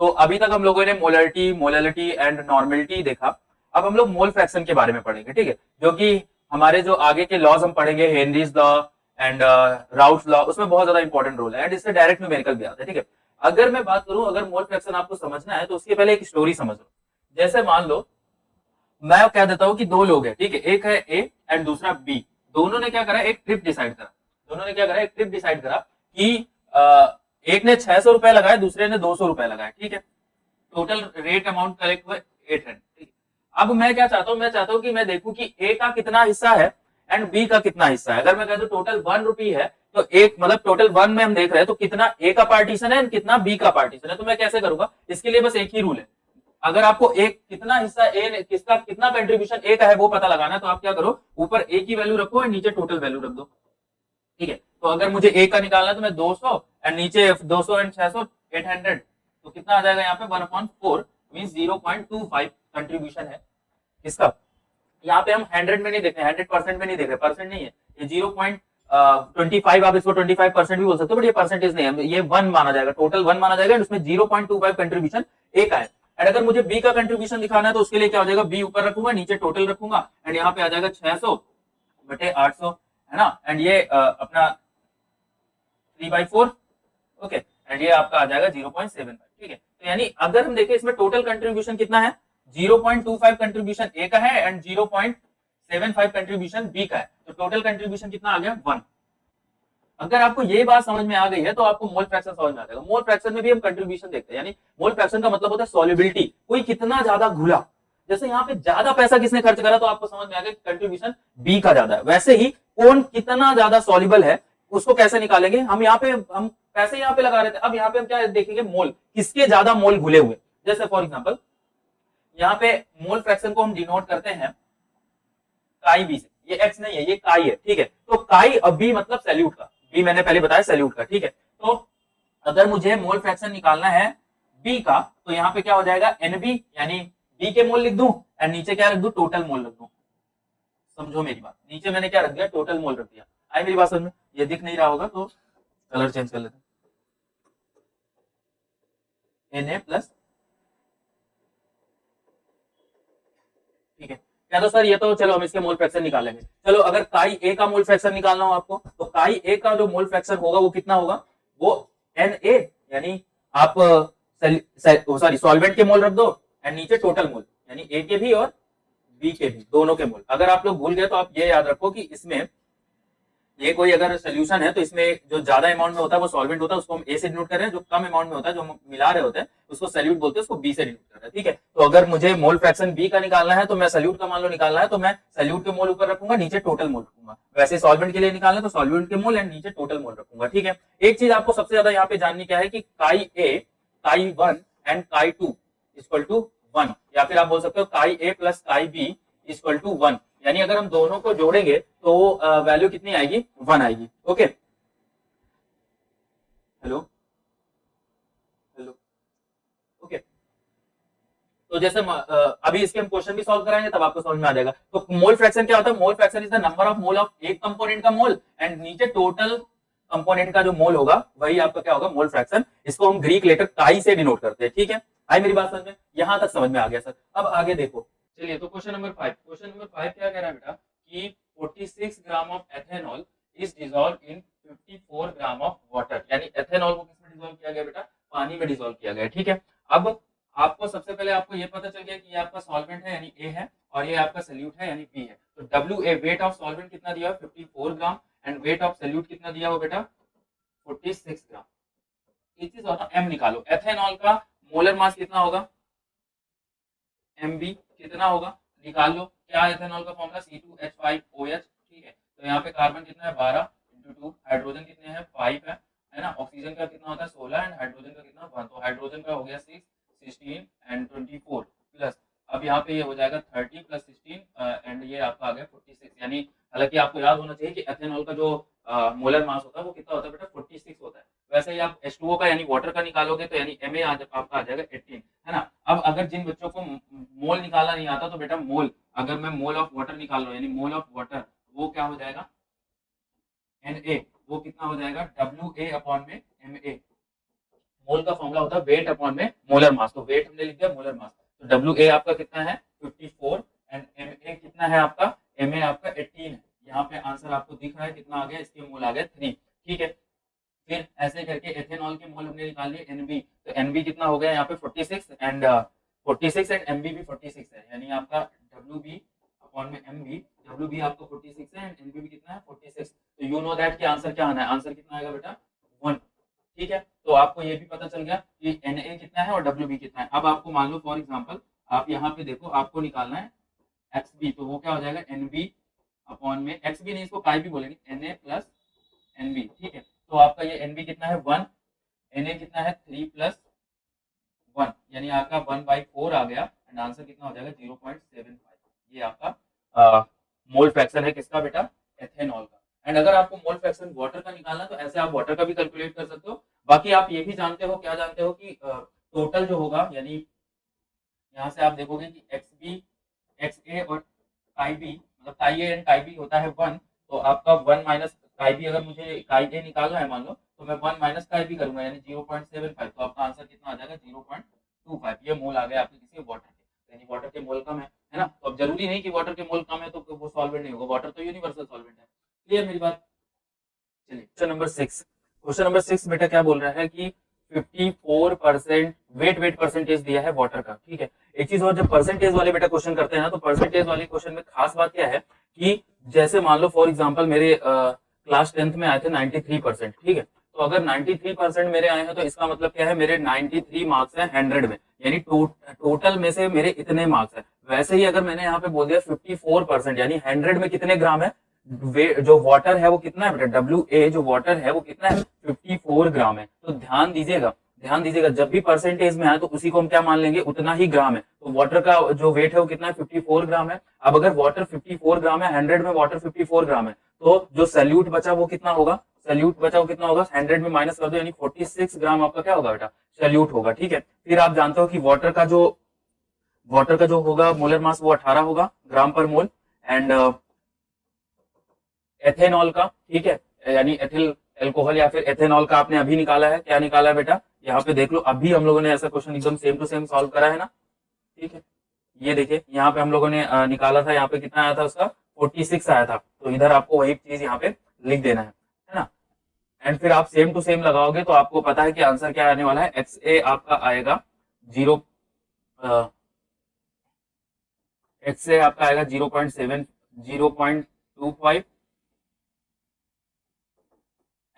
तो अभी तक हम लोगों ने मोलरिटी, मोलैलिटी एंड नॉर्मेलिटी देखा। अब हम लोग मोल फ्रैक्शन के बारे में पढ़ेंगे, ठीक है, जो कि हमारे जो आगे के लॉज हम पढ़ेंगे, Henry's law and routes law, उसमें बहुत ज्यादा इंपॉर्टेंट रोल है एंड इससे डायरेक्ट न्यूमेरिकल भी आता है, ठीक है। अगर मैं बात करूं, अगर मोल फ्रैक्शन आपको समझना है तो उसके पहले एक स्टोरी समझ लो। जैसे मान लो मैं कह देता हूं कि दो लोग हैं, ठीक है, एक है ए एंड दूसरा बी। दोनों ने क्या करा, एक ट्रिप डिसाइड करा। दोनों ने क्या करा, एक ट्रिप डिसाइड करा कि एक ने 600 रुपए लगाए, दूसरे ने 200 रुपए लगाए, ठीक है। टोटल रेट अमाउंट कलेक्ट हुए 800, ठीक है। अब मैं क्या चाहता हूं, मैं चाहता हूं कि मैं देखूं कि ए का कितना हिस्सा है एंड बी का कितना हिस्सा है। अगर मैं कह दूं टोटल 1 रुपी है, तो एक मतलब टोटल 1 में हम देख रहे हैं तो कितना ए का पार्टीशन है कितना बी का पार्टीशन है। तो मैं कैसे करूंगा, इसके लिए बस एक ही रूल है। अगर आपको एक कितना हिस्सा ए किसका कितना कंट्रीब्यूशन ए का है वो पता लगाना है, तो आप क्या करो, ऊपर ए की वैल्यू रखो और नीचे टोटल वैल्यू रख दो, ठीक है। तो अगर मुझे ए का निकालना है तो मैं 200 एंड नीचे 200 एंड 600 800, तो कितना आ जाएगा यहाँ पे 1/4 मीन 0.25 कंट्रीब्यूशन है किसका। यहाँ पे हम 100 में नहीं देख रहे, 100% में नहीं देख रहे, परसेंट नहीं है ये, 0.25, आप इसको 25% भी बोल सकते हो, बट ये परसेंटेज नहीं है, ये 1 माना जाएगा, टोटल 1 माना जाएगा, उसमें 0.25 कंट्रीब्यूशन ए का है। एंड अगर मुझे बी का कंट्रीब्यूशन दिखाना है तो उसके लिए क्या हो जाएगा, बी ऊपर रखूंगा, नीचे टोटल रखूंगा एंड यहाँ पे आ जाएगा 600 बटे 800, है ना। एंड ये अपना 3/4, ओके, एंड ये आपका आ जाएगा 0.75, ठीक है। तो यानी अगर हम देखें इसमें टोटल कंट्रीब्यूशन कितना है, 0.25 कंट्रीब्यूशन ए का है एंड 0.75 कंट्रीब्यूशन बी का है, तो टोटल कंट्रीब्यूशन कितना आ गया 1। अगर आपको ये बात समझ में आ गई है तो आपको मोल फ्रैक्शन समझ में आ जाएगा। मोल फ्रैक्शन में भी हम कंट्रीब्यूशन देखते हैं, यानी मोल फ्रैक्शन का मतलब होता है सॉल्युबिलिटी, कोई कितना ज्यादा घुला। जैसे यहाँ पे ज्यादा पैसा किसने खर्च करा तो आपको समझ में आ गया कंट्रीब्यूशन बी का ज्यादा है। वैसे ही कौन कितना ज्यादा सॉल्युबल है उसको कैसे निकालेंगे, हम यहाँ पे हम पैसे यहाँ पे लगा रहे थे, अब यहाँ पे हम क्या देखेंगे, मोल, किसके ज्यादा मोल घुले हुए। जैसे फॉर एग्जाम्पल यहाँ पे मोल फ्रैक्शन को हम डिनोट करते हैं काई बी से, ये एक्स नहीं है ये काई है, ठीक है। तो काई अब बी मतलब सैल्यूट का, बी मैंने पहले बताया सैल्यूट का, ठीक है। तो अगर मुझे मोल फ्रैक्शन निकालना है बी का, तो यहाँ पे क्या हो जाएगा एनबी, यानी बी के मोल लिख दूं एंड नीचे क्या रख दूं, टोटल मोल रख दूं। समझो मेरी बात, नीचे मैंने क्या रख दिया, टोटल मोल रख दिया। आई मेरी बात समझ में, ये दिख नहीं रहा होगा तो कलर चेंज कर लेते हैं, Na प्लस, ठीक है। क्या तो सर ये तो चलो हम इसके मोल फ्रैक्शन निकालेंगे। चलो अगर काई ए का मोल फ्रैक्शन निकालना हो आपको, तो काई ए का जो मोल फ्रैक्शन होगा वो कितना होगा, वो Na, यानी आप सॉरी सॉल्वेंट के मोल रख दो एंड नीचे टोटल मोल, यानी ए के भी और बी के भी, दोनों के मोल। अगर आप लोग भूल गए तो आप ये याद रखो कि इसमें ये कोई अगर सोल्यूशन है तो इसमें जो ज्यादा अमाउंट में होता है वो सॉल्वेंट होता है, उसको हम ए से डिनोट कर रहे हैं, जो कम अमाउंट में होता है जो हम मिला रहे होते हैं उसको सैल्यूट बोलते हैं, उसको बी से डिनोट कर रहे हैं, ठीक है। तो अगर मुझे मोल फ्रैक्शन बी का निकालना है तो मैं सैल्यूट का मान लो निकालना है तो मैं सैल्यूट के मोल ऊपर रखूंगा, नीचे टोटल मोल रखूंगा। वैसे सॉल्वेंट के लिए निकालना है तो सॉल्वेंट के मोल एंड नीचे टोटल मोल रखूंगा, ठीक है। एक चीज आपको सबसे ज्यादा यहाँ पे जाननी क्या है कि काई ए, काई 1 एंड काई 2 इक्वल टू 1, या फिर आप बोल सकते हो chi A plus chi B equal to 1, यानी अगर हम दोनों को जोड़ेंगे तो वैल्यू कितनी आएगी, 1 आएगी, ओके। Hello hello, okay. तो जैसे अभी इसके हम क्वेश्चन भी सॉल्व कराएंगे तब आपको समझ में आ जाएगा। तो मोल फ्रैक्शन क्या होता है, mole fraction is the number of mole of एक कंपोनेंट का मोल एंड नीचे टोटल कंपोनेंट का जो मोल होगा वही आपका क्या होगा, मोल फ्रैक्शन। इसको हम ग्रीक लेटर काई से डिनोट करते हैं, ठीक है। आई मेरी बात समझ में, यहां तक समझ में आ गया सर। अब आगे देखो, चलिए तो क्वेश्चन नंबर 5, क्वेश्चन नंबर 5 क्या कह रहा है बेटा कि 46 gram of ethanol is dissolve in 54 gram of water, यानी एथेनॉल को किसमें डिसॉल्व किया गया बेटा, पानी में डिसॉल्व किया गया, ठीक है। अब आपको सबसे पहले आपको ये पता चल गया कि ये आपका सॉल्वेंट है यानी ए है और ये आपका सॉल्यूट है यानी बी है। तो WA वेट ऑफ सॉल्वेंट कितना दिया है 54 gram and weight of solute कितना दिया हो बेटा 46 ग्राम। एक चीज और एम निकालो, एथेनॉल का मोलर मास कितना होगा, MB कितना होगा निकाल लो। क्या एथेनॉल का फॉर्मूला C2H5OH, ठीक है। तो यहाँ पे कार्बन कितना है 12 × 2, हाइड्रोजन कितने हैं 5 है ना। ऑक्सीजन का कितना होता है 16 एंड हाइड्रोजन का कितना 1, तो हाइड्रोजन का हो गया 6, 16 एंड 24 प्लस, अब यहाँ पे ये हो जाएगा 30 प्लस 16 एंड ये आपका आ गया 46, यानी हालांकि आपको याद होना चाहिए कि एथेनॉल का जो मोलर मास होता है वो कितना होता है बेटा 46 होता है। वैसे ही आप H2O का यानी वाटर का निकालोगे तो यानी Ma आपका आ जाएगा 18, है ना। अब अगर जिन बच्चों को मोल निकालना नहीं आता तो बेटा मोल, अगर मैं मोल ऑफ वाटर निकाल रहा हूँ यानी मोल ऑफ वाटर वो क्या हो जाएगा Na, वो कितना हो जाएगा WA अपॉन में MA, मोल का फॉर्मूला होता है वेट अपॉन में मोलर मास, तो वेट हमने लिख दिया, मोलर मास, तो डब्ल्यू ए आपका कितना है 54 एंड एम ए कितना है आपका, एम ए आपका 18 है। यहाँ पे आंसर आपको दिख रहा है कितना आ गया, इसके मोल आ गए 3, ठीक है। फिर ऐसे करके एथेनॉल के मोल हमने निकाल लिए एनबी, तो एनबी कितना हो गया यहाँ पे 46 एंड 46 एंड एमबी भी 46 है, यानी आपका डब्ल्यू बी अपॉन में एमबी, डब्ल्यू बी आपका 46 है एंड एनबी भी कितना है 46, तो यू नो दैट कि आंसर क्या आना है, आंसर कितना आएगा बेटा 1, ठीक है। तो आपको ये भी पता चल गया कि एन ए कितना है और डब्ल्यू बी कितना है। अब आपको मान लो फॉर एग्जाम्पल आप यहाँ पे देखो, आपको निकालना है एक्स बी, तो वो क्या हो जाएगा एन बी अपॉन में एक्स बी नहीं, इसको काई भी बोलेंगे, N A plus N B, ठीक है। तो आपका ये एन बी कितना है 1, एन ए कितना है 3 प्लस 1, यानी आपका 1/4 आ गया एंड आंसर कितना हो जाएगा 0.75, ये आपका मोल फ्रैक्शन है किसका बेटा, एथेनॉल का। एंड अगर आपको मोल फ्रैक्शन वाटर का निकालना तो ऐसे आप वाटर का भी कैलकुलेट कर सकते हो। बाकी आप ये भी जानते हो, क्या जानते हो कि टोटल जो होगा, यानी यहाँ से आप देखोगे कि एक्स बी, एक्स ए और काई बी, मतलब काई ए एंड काई बी होता है 1, तो आपका 1 माइनस काई बी, अगर मुझे काई ए निकालना है मान लो, तो मैं 1 माइनस काई बी करूंगा यानी 0.75, तो आपका आंसर कितना आ जाएगा 0.25, ये मोल आ गया आपके किसी वाटर के, यानी वाटर के मोल कम है ना। तो अब जरूरी नहीं कि वाटर के मोल कम है तो वो सॉल्वेंट नहीं होगा, वाटर तो यूनिवर्सल सॉल्वेंट है। क्लियर मेरी बात। चलिए क्वेश्चन नंबर 6 बेटा क्या बोल रहा है कि 54% वेट परसेंटेज दिया है वाटर का, ठीक है। एक चीज और, जब परसेंटेज वाले बेटा क्वेश्चन करते हैं ना, तो परसेंटेज वाले क्वेश्चन में खास बात क्या है कि जैसे मान लो फॉर एग्जांपल मेरे क्लास 10th में आए थे 93%, ठीक है। तो अगर 93% मेरे आए हैं तो इसका मतलब क्या है, मेरे 93 मार्क्स हैं 100 में, यानी टोटल में से मेरे इतने मार्क्स हैं। वैसे ही अगर मैंने यहाँ पे बोल दिया 54%, यानी 100 में कितने ग्राम है, जो वाटर है वो कितना है बेटा, डब्ल्यू ए जो वाटर है वो कितना है 54 ग्राम है। तो ध्यान दीजिएगा जब भी परसेंटेज में आए तो उसी को हम क्या मान लेंगे, उतना ही ग्राम है। तो वाटर का जो वेट है वो कितना है 54 ग्राम है। अब अगर वाटर 54 ग्राम है, 100 में वाटर 54 ग्राम है, तो जो सैल्यूट बचा वो कितना होगा, सैल्यूट बचा वो कितना होगा, 100 में माइनस कर दो, यानी 46 ग्राम आपका क्या होगा बेटा, सैल्यूट होगा, ठीक है। फिर आप जानते हो कि वाटर का जो होगा मोलर मास वो 18 होगा ग्राम पर मोल, एंड एथेनॉल का, ठीक है, यानी एथिल एल्कोहल या फिर एथेनॉल का आपने अभी निकाला है, क्या निकाला है बेटा, यहाँ पे देख लो, अभी हम लोगों ने ऐसा क्वेश्चन एकदम सेम टू सेम सॉल्व करा है ना, ठीक है। ये देखिए यहाँ पे हम लोगों ने निकाला था, यहाँ पे कितना आया था उसका 46 आया था, तो इधर आपको वही चीज यहाँ पे लिख देना है ना। एंड फिर आप सेम टू सेम लगाओगे तो आपको पता है कि आंसर क्या आने वाला है, एक्स ए आपका आएगा 0, एक्स ए आपका आएगा 0.7 0.25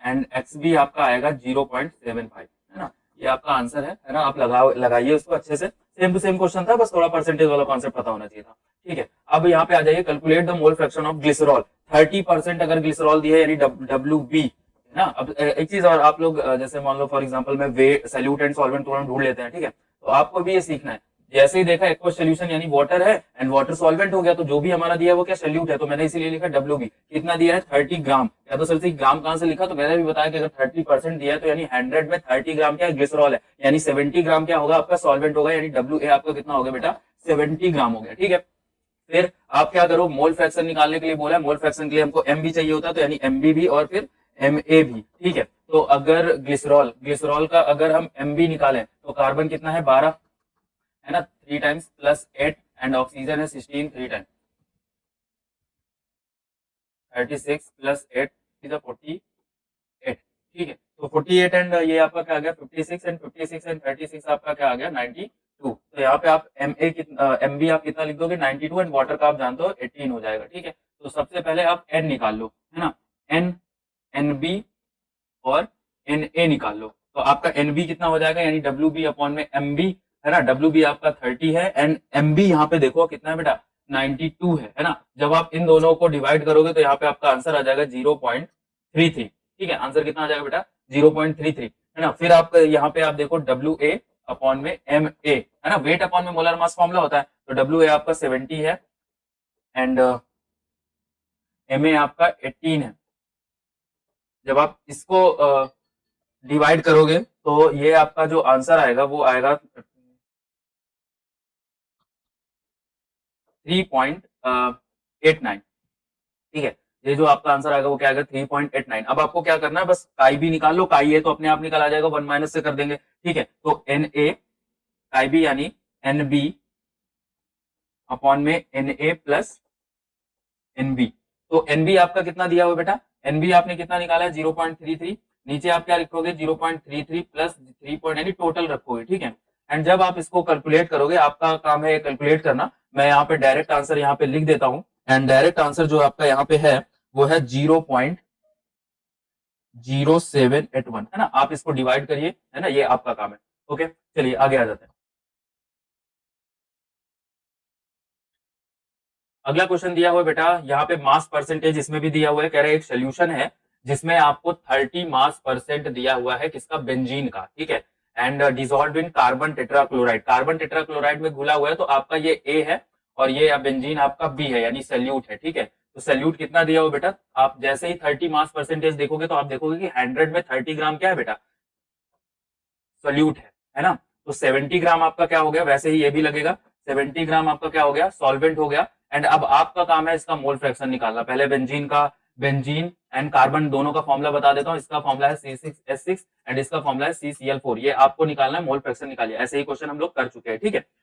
एंड एक्स बी आपका आएगा 0.75, है ना। ये आपका आंसर है ना। आप लगाइए उसको अच्छे से, सेम टू सेम क्वेश्चन था, बस थोड़ा परसेंटेज वाला कॉन्सेप्ट पता होना चाहिए था, ठीक है। अब यहाँ पे आ जाइए, calculate the mole fraction of glycerol, 30% अगर ग्लिसरॉल दिया है यानी डब्ल्यू बी, है ना। अब एक चीज और, आप लोग जैसे मान लो फॉर एग्जांपल में वे सैल्यूट एंड सॉल्वेंट तुरंत ढूंढ लेते हैं, ठीक है। तो आपको भी ये सीखना है, जैसे ही देखा एक्वस सोल्यूशन यानी वाटर है एंड वाटर सॉल्वेंट हो गया, तो जो भी हमारा दिया है वो क्या सैल्यूट है, तो मैंने इसीलिए लिखा डब्ल्यू बी, कितना दिया है 30 ग्राम। या तो सर से ग्राम कहां से लिखा, तो मैंने भी बताया कि अगर 30% दिया है तो यानी 100 में 30 ग्राम क्या ग्लिसरॉल है, यानी 70 ग्राम क्या होगा आपका सॉल्वेंट होगा, यानी डब्ल्यू ए आपका कितना हो गया बेटा 70 ग्राम हो गया, ठीक है। फिर आप क्या करो, मोल फ्रैक्शन निकालने के लिए बोला है, मोल फ्रैक्शन के लिए हमको एम बी चाहिए होता है, तो यानी एम बी भी और फिर एम ए भी, ठीक है। तो अगर ग्लिसरॉल का अगर हम एम बी निकालें तो कार्बन कितना है 12, है ना, 3 टाइम्स प्लस 8 एंड ऑक्सीजन है 16, 3 टाइम्स 36 प्लस 8 इज 48, ठीक है। तो 48 एंड ये आपका क्या आ गया 56 एंड 56 एंड 36 आपका क्या आ गया 92। तो यहाँ पे आप एम बी आप कितना लिख दोगे 92 एंड वाटर का आप जानते हो 18 हो जाएगा, ठीक है। तो सबसे पहले आप एन निकाल लो, है ना, एन एन बी और एन ए निकाल लो, तो आपका एन बी कितना हो जाएगा, यानी डब्ल्यू बी अपॉन में एम बी, है ना। डब्ल्यू बी आपका 30 है एंड एम बी यहाँ पे देखो कितना है बेटा 92 है ना। जब आप इन दोनों को डिवाइड करोगे तो यहाँ पे आपका आंसर आ जाएगा 0.33, ठीक है। आंसर कितना आ जाएगा बेटा 0.33, है ना। फिर आप यहाँ पे आप देखो डब्ल्यू ए अपॉन में एम ए, है ना, वेट अपॉन में मोलर मास फॉर्मूला होता है, तो डब्ल्यू ए आपका 70 है एंड एम ए आपका 18 है। जब आप इसको डिवाइड करोगे तो ये आपका जो आंसर आएगा वो आएगा 3.89, ठीक है। ये जो आपका आंसर आएगा वो क्या आएगा 3.89। अब आपको क्या करना है, बस काई भी निकाल लो, काई है तो अपने आप निकाल आ जाएगा, 1 माइनस से कर देंगे, ठीक है। तो एन ए काई बी यानी एन बी अपॉन में N A plus N B. तो एन बी आपका कितना दिया हुआ बेटा, एन बी आपने कितना निकाला है 0.33, नीचे आप क्या लिखोगे 0.33 प्लस 3 यानी टोटल रखोगे, ठीक है। एंड जब आप इसको कैलकुलेट करोगे, आपका काम है कैलकुलेट करना, मैं यहाँ पे डायरेक्ट आंसर यहाँ पे लिख देता हूँ। एंड डायरेक्ट आंसर जो आपका यहाँ पे है वो है 0.0781, है ना। आप इसको डिवाइड करिए, है ना, ये आपका काम है। ओके, चलिए आगे आ जाते हैं। अगला क्वेश्चन दिया हुआ है बेटा, यहाँ पे मास परसेंटेज इसमें भी दिया हुआ है, कह रहे एक सोल्यूशन है जिसमें आपको 30 मास परसेंट दिया हुआ है, किसका, बेंजीन का, ठीक है। And dissolve in carbon tetrachloride, carbon tetrachloride में घुला हुआ है, तो आपका ये ए है और ये बेंजीन आपका बी है, यानी सल्यूट है, ठीक है। तो सल्यूट कितना दिया हुआ बेटा, आप जैसे ही 30 मास परसेंटेज देखोगे तो आप देखोगे कि 100 में 30 ग्राम क्या है बेटा, सोल्यूट है ना। तो 70 ग्राम आपका क्या हो गया, वैसे ही ये भी लगेगा, 70 ग्राम आपका क्या हो गया, सॉल्वेंट हो गया। एंड अब आपका काम है इसका मोल फ्रैक्शन निकालना। पहले बेंजीन एंड कार्बन दोनों का फॉर्मूला बता देता हूँ। इसका फॉर्मूला है C6H6 एंड इसका फॉर्मूला है CCl4। ये आपको निकालना है, मोल फ्रैक्शन निकालिए। ऐसे ही क्वेश्चन हम लोग कर चुके हैं, ठीक है।